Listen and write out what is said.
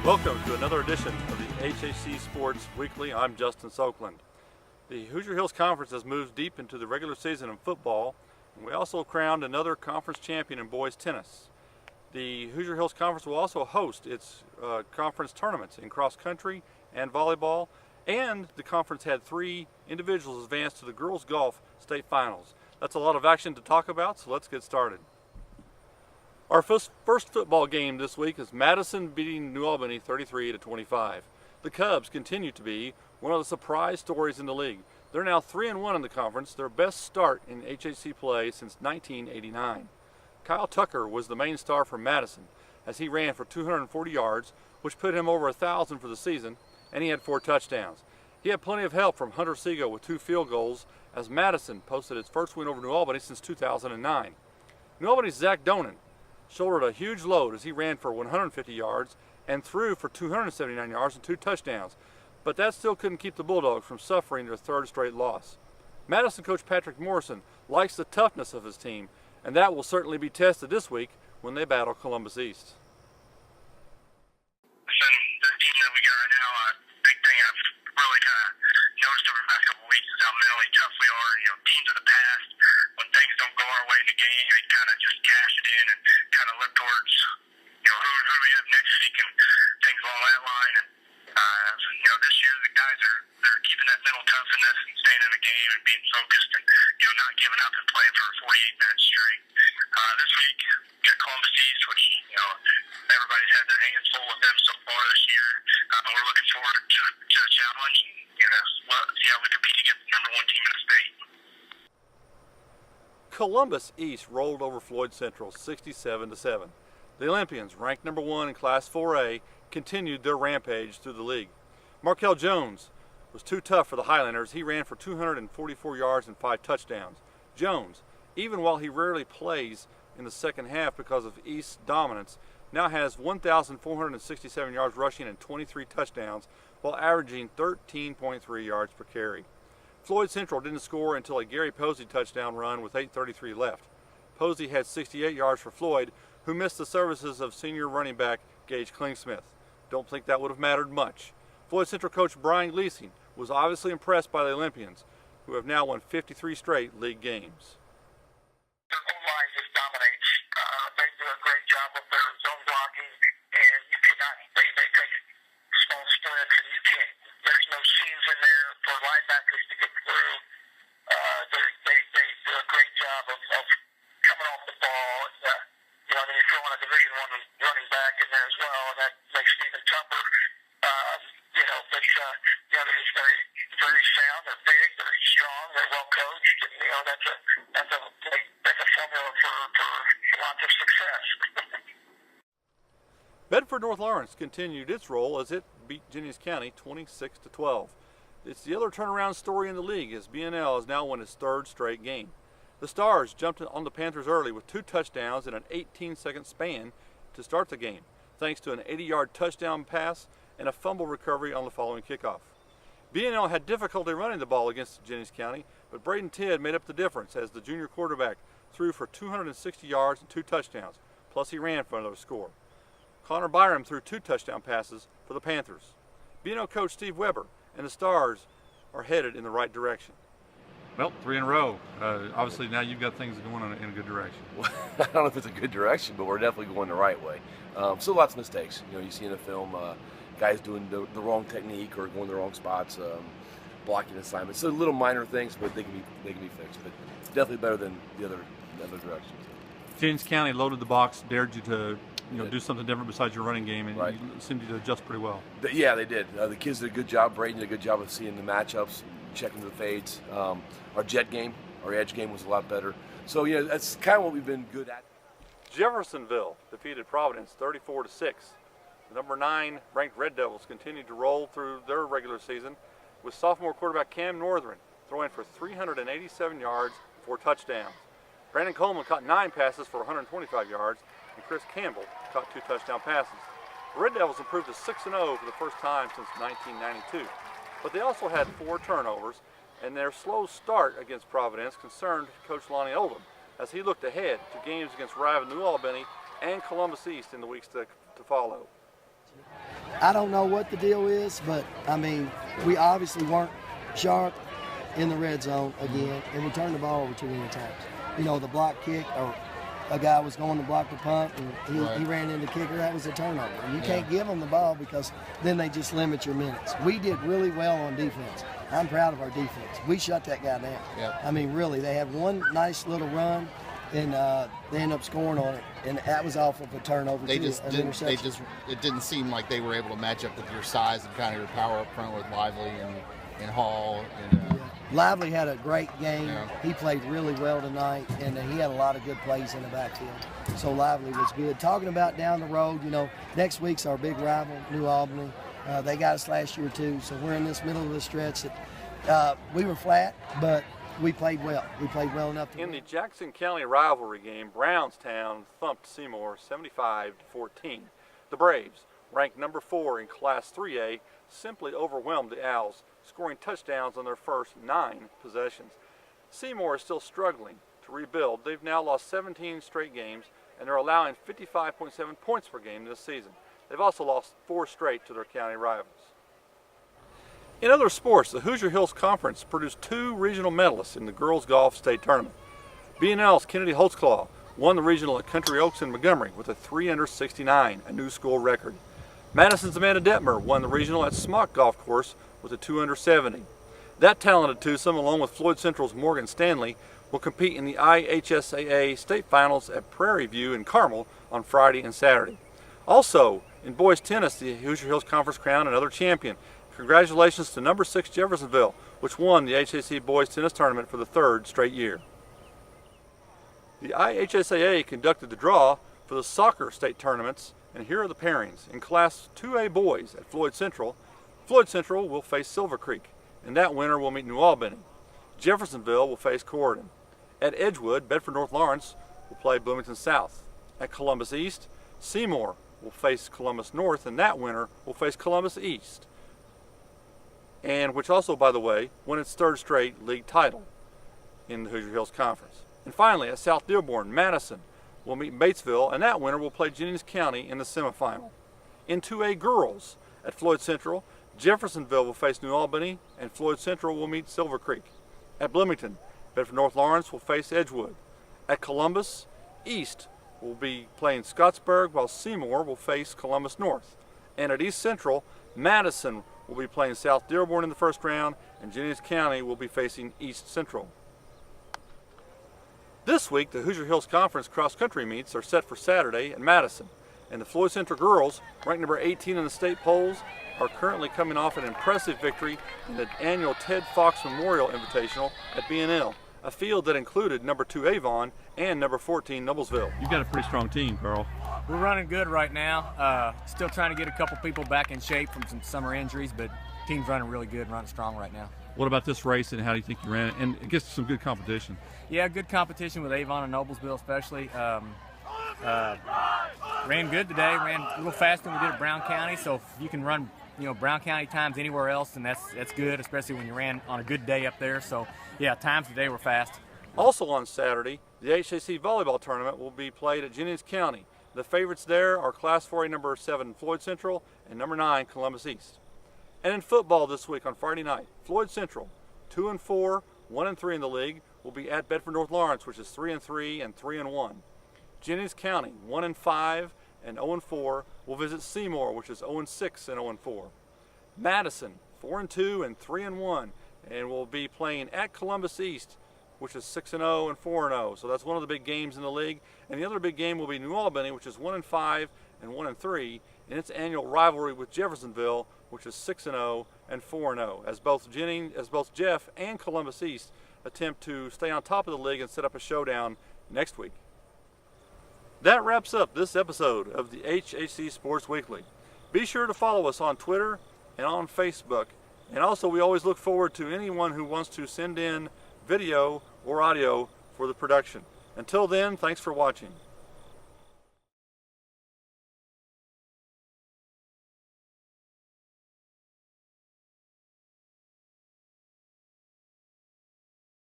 Welcome to another edition of the HHC Sports Weekly. I'm Justin Soakland. The Hoosier Hills Conference has moved deep into the regular season in football, and we also crowned another conference champion in boys tennis. The Hoosier Hills Conference will also host its conference tournaments in cross country and volleyball, and the conference had 3 individuals advance to the girls golf state finals. That's a lot of action to talk about, so let's get started. Our first football game this week is Madison beating New Albany 33-25. The Cubs continue to be one of the surprise stories in the league. They're now 3-1 in the conference, their best start in HHC play since 1989. Kyle Tucker was the main star for Madison as he ran for 240 yards, which put him over 1,000 for the season, and he had 4 touchdowns. He had plenty of help from Hunter Segal with 2 field goals as Madison posted its first win over New Albany since 2009. New Albany's Zach Donan shouldered a huge load as he ran for 150 yards and threw for 279 yards and 2 touchdowns, but that still couldn't keep the Bulldogs from suffering their 3rd straight loss. Madison coach Patrick Morrison likes the toughness of his team, and that will certainly be tested this week when they battle Columbus East. The team that we got right now, a big thing I've really kind of noticed over the past couple of weeks is how mentally tough we are. Teams of the past, when things don't go our way in the game, they kind of just cash it in and kind of look towards, who do we have next week and things along that line. And this year the guys they're keeping that mental toughness and staying in the game and being focused and not giving up and playing for 48 minutes straight. This week we got Columbus East, which everybody's had their hands full with them so far this year. We're looking forward to the challenge and see how we compete against the number 1 team in the state. Columbus East rolled over Floyd Central 67-7. The Olympians, ranked number 1 in Class 4A, continued their rampage through the league. Markel Jones was too tough for the Highlanders. He ran for 244 yards and 5 touchdowns. Jones, even while he rarely plays in the second half because of East's dominance, now has 1,467 yards rushing and 23 touchdowns while averaging 13.3 yards per carry. Floyd Central didn't score until a Gary Posey touchdown run with 8:33 left. Posey had 68 yards for Floyd, who missed the services of senior running back Gage Klingsmith. Don't think that would have mattered much. Floyd Central coach Brian Gleasing was obviously impressed by the Olympians, who have now won 53 straight league games. Their O-line just dominates. They do a great job with their zone blocking, and you cannot. They take small splits, and you can't. There's no seams in there for linebackers to get through. They do a great job of coming off the ball. And then you throw in a Division I running back in there as well, and that makes it even tougher. They're just very sound. They're big. They're strong. They're well coached. And that's a formula for lots of success. Bedford North Lawrence continued its role as it beat Jennings County 26-12. It's the other turnaround story in the league as BNL has now won its 3rd straight game. The Stars jumped on the Panthers early with 2 touchdowns in an 18-second span to start the game, thanks to an 80-yard touchdown pass and a fumble recovery on the following kickoff. BNL had difficulty running the ball against Jennings County, but Braden Tidd made up the difference as the junior quarterback threw for 260 yards and 2 touchdowns, plus he ran for another score. Connor Byram threw 2 touchdown passes for the Panthers. BNL coach Steve Weber and the Stars are headed in the right direction. Well, 3 in a row. Obviously now you've got things going in a good direction. Well, I don't know if it's a good direction, but we're definitely going the right way. Still lots of mistakes. You see in the film guys doing the wrong technique or going the wrong spots, blocking assignments. So little minor things, but they can be fixed. But definitely better than the other directions. Jennings County loaded the box, dared you to do something different besides your running game, and right. You seemed to adjust pretty well. Yeah, they did. The kids did a good job. Braden did a good job of seeing the matchups, checking the fades. Our jet game, our edge game was a lot better. So that's kind of what we've been good at. Jeffersonville defeated Providence 34-6. The number 9 ranked Red Devils continued to roll through their regular season with sophomore quarterback Cam Northern throwing for 387 yards, 4 touchdowns. Brandon Coleman caught 9 passes for 125 yards, and Chris Campbell caught 2 touchdown passes. The Red Devils improved to 6-0 for the first time since 1992, but they also had 4 turnovers, and their slow start against Providence concerned Coach Lonnie Oldham as he looked ahead to games against rival New Albany and Columbus East in the weeks to follow. I don't know what the deal is, but I mean, we obviously weren't sharp in the red zone again, and we turned the ball over too many times. You know, the block kick, or a guy was going to block the punt, and he ran into the kicker. That was a turnover. And you can't give them the ball because then they just limit your minutes. We did really well on defense. I'm proud of our defense. We shut that guy down. Yep. I mean, really, they had one nice little run, and they ended up scoring on it, and that was off of a turnover. It didn't seem like they were able to match up with your size and kind of your power up front with Lively and Hall. And, Lively had a great game. Yeah. He played really well tonight, and he had a lot of good plays in the backfield. So Lively was good. Talking about down the road, you know, next week's our big rival, New Albany. They got us last year too, so we're in this middle of the stretch that we were flat, but we played well. We played well enough to In win. the Jackson County rivalry game, Brownstown thumped Seymour 75-14. The Braves, ranked number 4 in Class 3A, simply overwhelmed the Owls, scoring touchdowns on their first 9 possessions. Seymour is still struggling to rebuild. They've now lost 17 straight games, and they're allowing 55.7 points per game this season. They've also lost 4 straight to their county rivals. In other sports, the Hoosier Hills Conference produced 2 regional medalists in the girls golf state tournament. B&L's Kennedy Holtzclaw won the regional at Country Oaks in Montgomery with a 3 under 69, a new school record. Madison's Amanda Detmer won the regional at Smock Golf Course with a 2 under 70. That talented twosome, along with Floyd Central's Morgan Stanley, will compete in the IHSAA state finals at Prairie View in Carmel on Friday and Saturday. Also, in boys tennis, the Hoosier Hills Conference crowned another champion. Congratulations to number 6 Jeffersonville, which won the HHC boys tennis tournament for the 3rd straight year. The IHSAA conducted the draw for the soccer state tournaments, and here are the pairings. In Class 2A boys at Floyd Central will face Silver Creek, and that winner will meet New Albany. Jeffersonville will face Corydon. At Edgewood, Bedford North Lawrence will play Bloomington South. At Columbus East, Seymour will face Columbus North, and that winner will face Columbus East, and which also, by the way, won its 3rd straight league title in the Hoosier Hills Conference. And finally, at South Dearborn, Madison will meet Batesville, and that winner will play Jennings County in the semifinal. In 2A girls, at Floyd Central, Jeffersonville will face New Albany, and Floyd Central will meet Silver Creek. At Bloomington, Bedford North Lawrence will face Edgewood. At Columbus East will be playing Scottsburg, while Seymour will face Columbus North. And at East Central, Madison will be playing South Dearborn in the 1st round, and Jennings County will be facing East Central. This week, the Hoosier Hills Conference Cross Country meets are set for Saturday in Madison, and the Floyd Central girls, ranked number 18 in the state polls, are currently coming off an impressive victory in the annual Ted Fox Memorial Invitational at B&L, a field that included number 2 Avon and number 14 Noblesville. You've got a pretty strong team, Carl. We're running good right now. Still trying to get a couple people back in shape from some summer injuries, but team's running really good and running strong right now. What about this race, and how do you think you ran it? And it gets some good competition. Yeah, good competition with Avon and Noblesville especially. Ran good today, ran a little faster than we did at Brown County, so if you can run Brown County times anywhere else, and that's good, especially when you ran on a good day up there. So yeah, times today were fast. Also on Saturday, the HHC volleyball tournament will be played at Jennings County. The favorites there are Class 4A number 7 Floyd Central and number 9 Columbus East. And in football this week on Friday night, Floyd Central, 2-4, 1-3 in the league, will be at Bedford North Lawrence, which is 3-3 and 3-1. Jennings County, 1-5 and 0-4, will visit Seymour, which is 0-6 and 0-4. Madison, 4-2 and 3-1, and will be playing at Columbus East, which is 6-0 and 4-0. So that's one of the big games in the league. And the other big game will be New Albany, which is 1-5 and 1-3, in its annual rivalry with Jeffersonville, which is 6-0 and 4-0, as both Jeff and Columbus East attempt to stay on top of the league and set up a showdown next week. That wraps up this episode of the HHC Sports Weekly. Be sure to follow us on Twitter and on Facebook. And also, we always look forward to anyone who wants to send in video or audio for the production. Until then, thanks for watching.